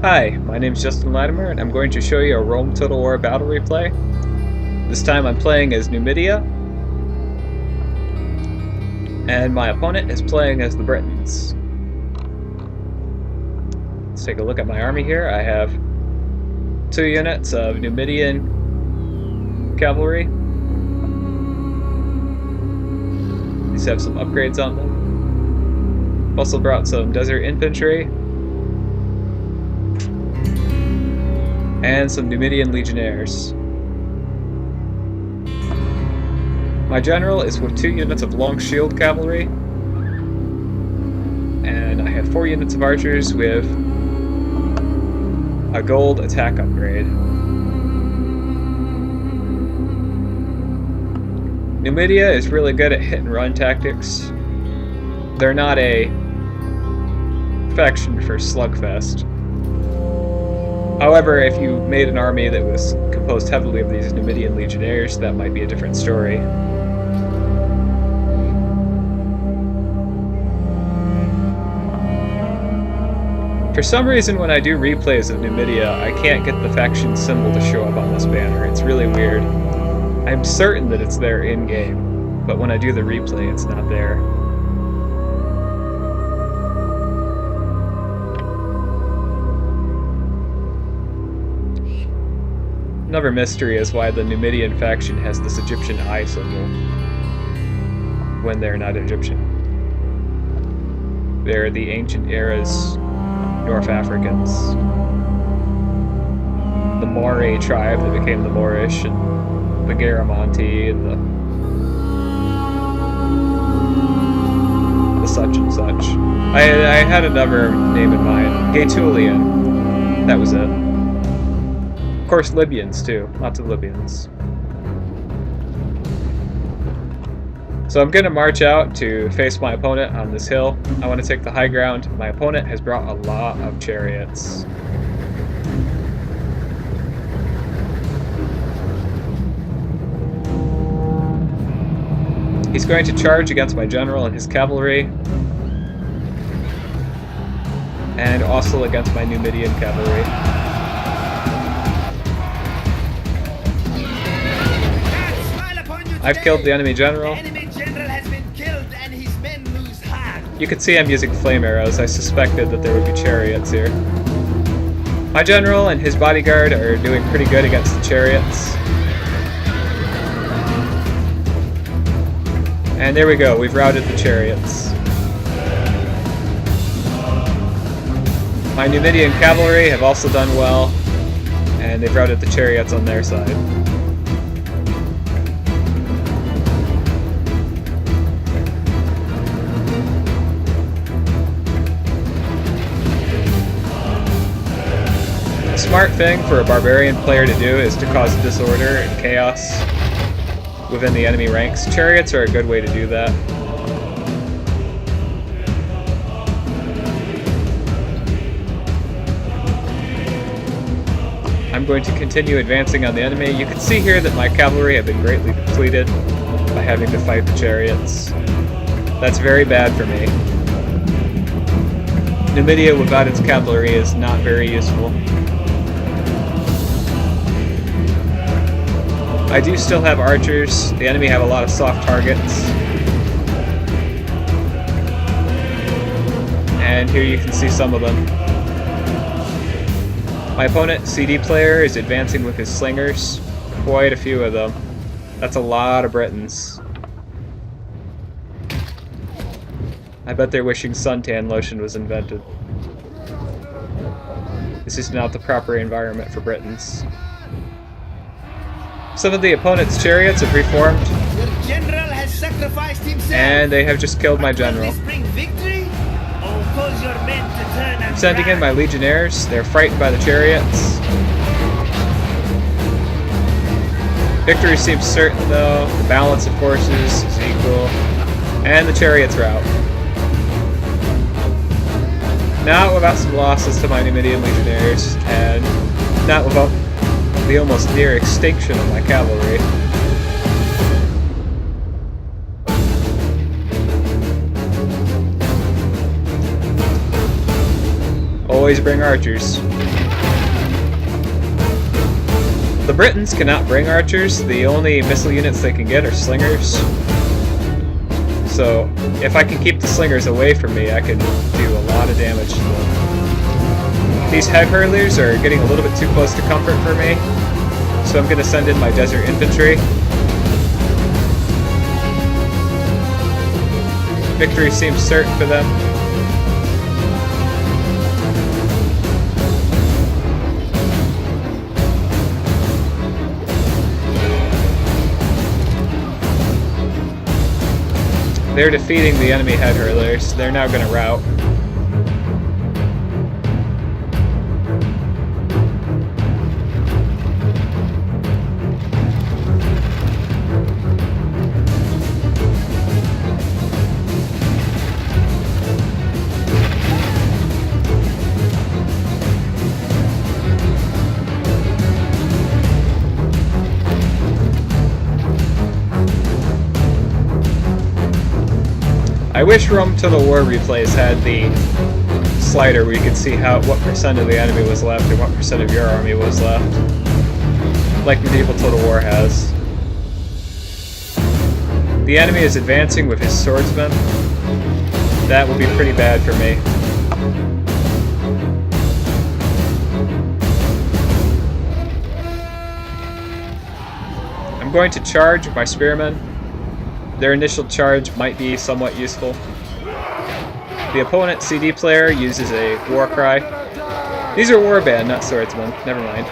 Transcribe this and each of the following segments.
Hi, my name is Justin Latimer, and I'm going to show you a Rome Total War battle replay. This time I'm playing as Numidia, and my opponent is playing as the Britons. Let's take a look at my army here. I have 2 units of Numidian cavalry. These have some upgrades on them. Also brought some desert infantry and some Numidian legionnaires. My general is with 2 units of long shield cavalry, and I have 4 units of archers with a gold attack upgrade. Numidia is really good at hit and run tactics. They're not a faction for slugfest. However, if you made an army that was composed heavily of these Numidian legionnaires, that might be a different story. For some reason, when I do replays of Numidia, I can't get the faction symbol to show up on this banner. It's really weird. I'm certain that it's there in-game, but when I do the replay, it's not there. Another mystery is why the Numidian faction has this Egyptian eye symbol when they're not Egyptian. They're the ancient era's North Africans. The Moray tribe that became the Moorish, and the Garamonte, and the such and such. I had another name in mind. Gaetulian. That was it. Of course, Libyans too. Lots of Libyans. So I'm going to march out to face my opponent on this hill. I want to take the high ground. My opponent has brought a lot of chariots. He's going to charge against my general and his cavalry, and also against my Numidian cavalry. I've killed the enemy general. You can see I'm using flame arrows. I suspected that there would be chariots here. My general and his bodyguard are doing pretty good against the chariots. And there we go, we've routed the chariots. My Numidian cavalry have also done well, and they've routed the chariots on their side. The smart thing for a barbarian player to do is to cause disorder and chaos within the enemy ranks. Chariots are a good way to do that. I'm going to continue advancing on the enemy. You can see here that my cavalry have been greatly depleted by having to fight the chariots. That's very bad for me. Numidia without its cavalry is not very useful. I do still have archers. The enemy have a lot of soft targets. And here you can see some of them. My opponent, CD player, is advancing with his slingers. Quite a few of them. That's a lot of Britons. I bet they're wishing suntan lotion was invented. This is not the proper environment for Britons. Some of the opponent's chariots have reformed, and they have just killed my general. I'm sending in my legionnaires. They're frightened by the chariots. Victory seems certain though. The balance of forces is equal, and the chariots are out. Not without some losses to my Numidian legionnaires, and not without the almost near extinction of my cavalry. always bring archers. The Britons cannot bring archers. The only missile units they can get are slingers. So if I can keep the slingers away from me, I can do a lot of damage to them. These head hurlers are getting a little bit too close to comfort for me, so I'm going to send in my desert infantry. Victory seems certain for them. They're defeating the enemy head hurlers. They're now going to rout. I wish Rome Total War replays had the slider where you could see what percent of the enemy was left and what percent of your army was left, like Medieval Total War has. The enemy is advancing with his swordsmen. That would be pretty bad for me. I'm going to charge with my spearmen. Their initial charge might be somewhat useful. The opponent CD player uses a war cry. These are warband, not swordsmen. Never mind.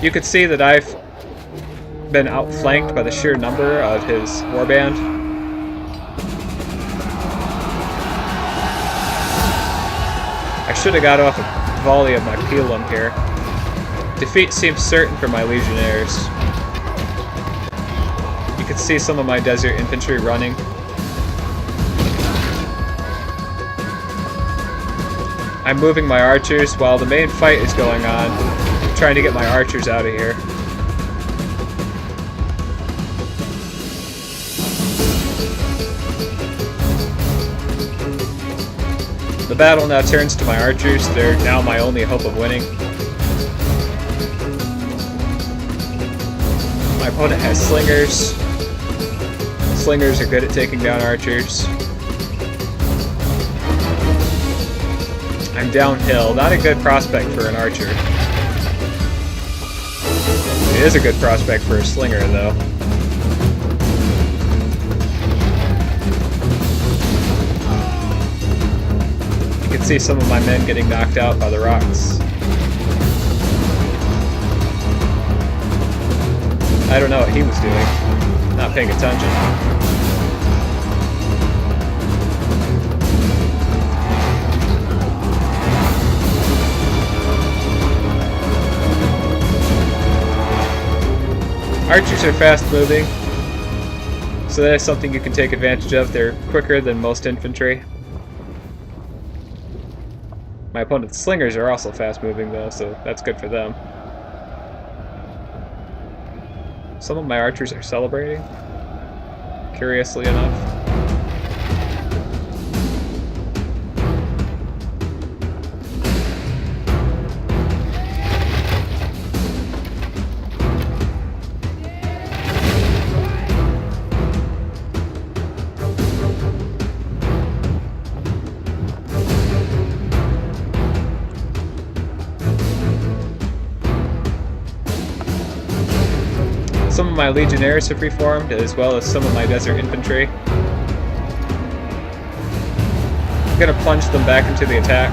You could see that I've been outflanked by the sheer number of his warband. I should have got off a volley of my pilum here. Defeat seems certain for my legionnaires. You can see some of my desert infantry running. I'm moving my archers while the main fight is going on. I'm trying to get my archers out of here. The battle now turns to my archers. They're now my only hope of winning. My opponent has slingers. Slingers are good at taking down archers. I'm downhill. Not a good prospect for an archer. It is a good prospect for a slinger, though. You can see some of my men getting knocked out by the rocks. I don't know what he was doing. Not paying attention. Archers are fast moving, so that is something you can take advantage of. They're quicker than most infantry. My opponent's slingers are also fast moving though, so that's good for them. Some of my archers are celebrating, curiously enough. Some of my legionnaires have reformed, as well as some of my desert infantry. I'm going to plunge them back into the attack.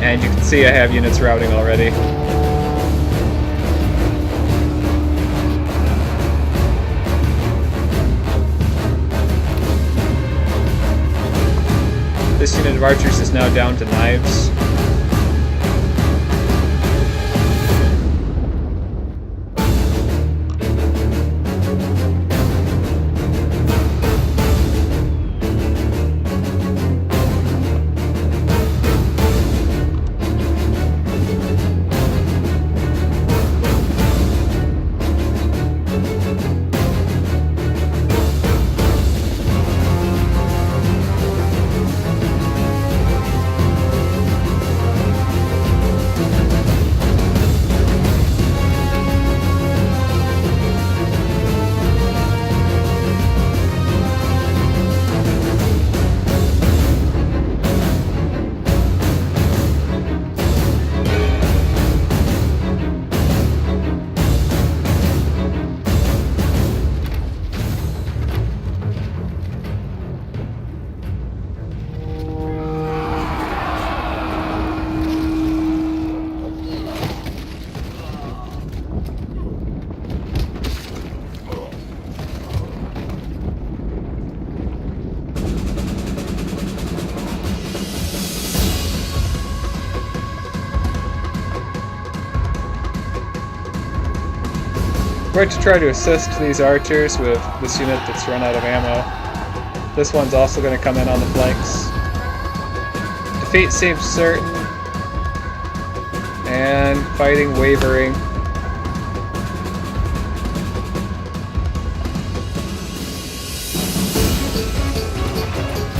And you can see I have units routing already. This unit of archers is now down to knives. I'm going to try to assist these archers with this unit that's run out of ammo. This one's also going to come in on the flanks. Defeat seems certain. And fighting wavering.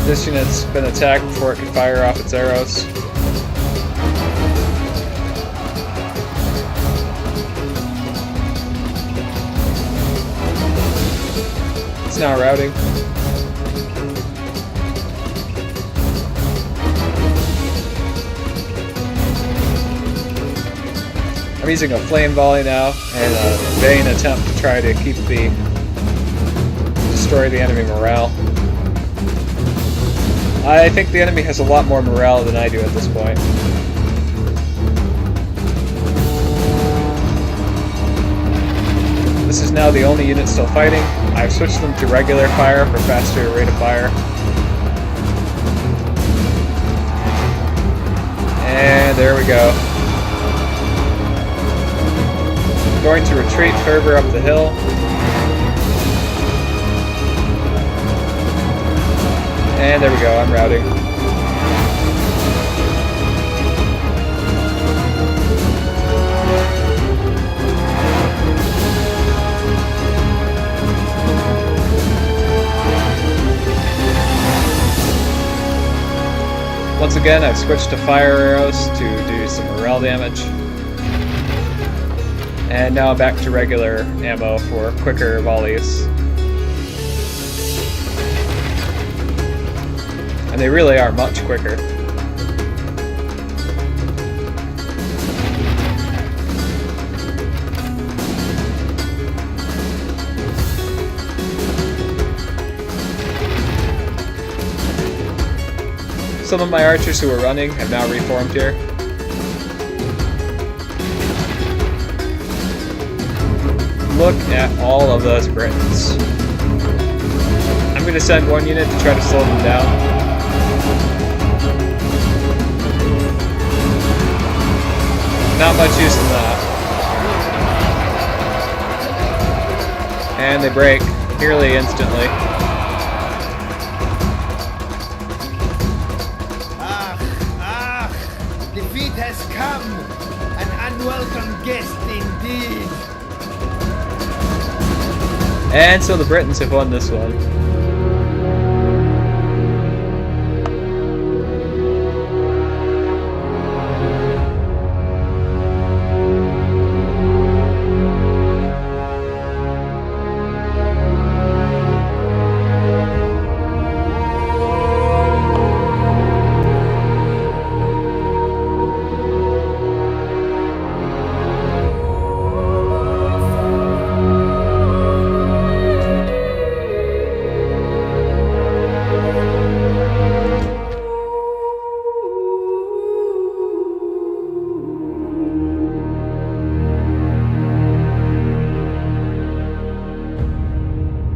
This unit's been attacked before it can fire off its arrows. It's now routing. I'm using a flame volley now and a vain attempt to try to destroy the enemy morale. I think the enemy has a lot more morale than I do at this point. This is now the only unit still fighting. I've switched them to regular fire for faster rate of fire. And there we go. I'm going to retreat further up the hill. And there we go, I'm routing. Once again, I've switched to fire arrows to do some morale damage. And now back to regular ammo for quicker volleys. And they really are much quicker. Some of my archers who were running have now reformed here. Look at all of those Britons. I'm going to send one unit to try to slow them down. Not much use in that. And they break nearly instantly. Defeat has come! An unwelcome guest indeed! And so the Britons have won this one.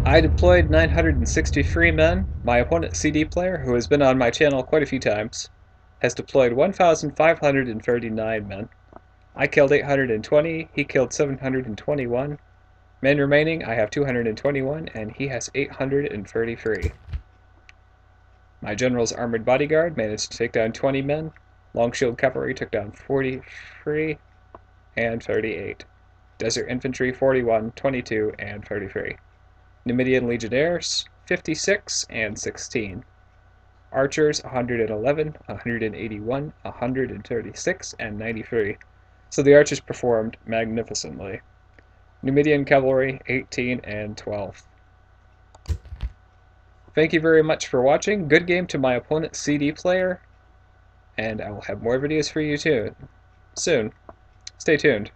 I deployed 963 men. My opponent CD player, who has been on my channel quite a few times, has deployed 1,539 men. I killed 820, he killed 721. Men remaining, I have 221, and he has 833. My general's armored bodyguard managed to take down 20 men. Long shield cavalry took down 43 and 38. Desert infantry 41, 22, and 33. Numidian legionnaires 56 and 16. Archers 111, 181, 136, and 93. So the archers performed magnificently. Numidian cavalry 18 and 12. Thank you very much for watching. Good game to my opponent's CD player. And I will have more videos for you too soon. Stay tuned.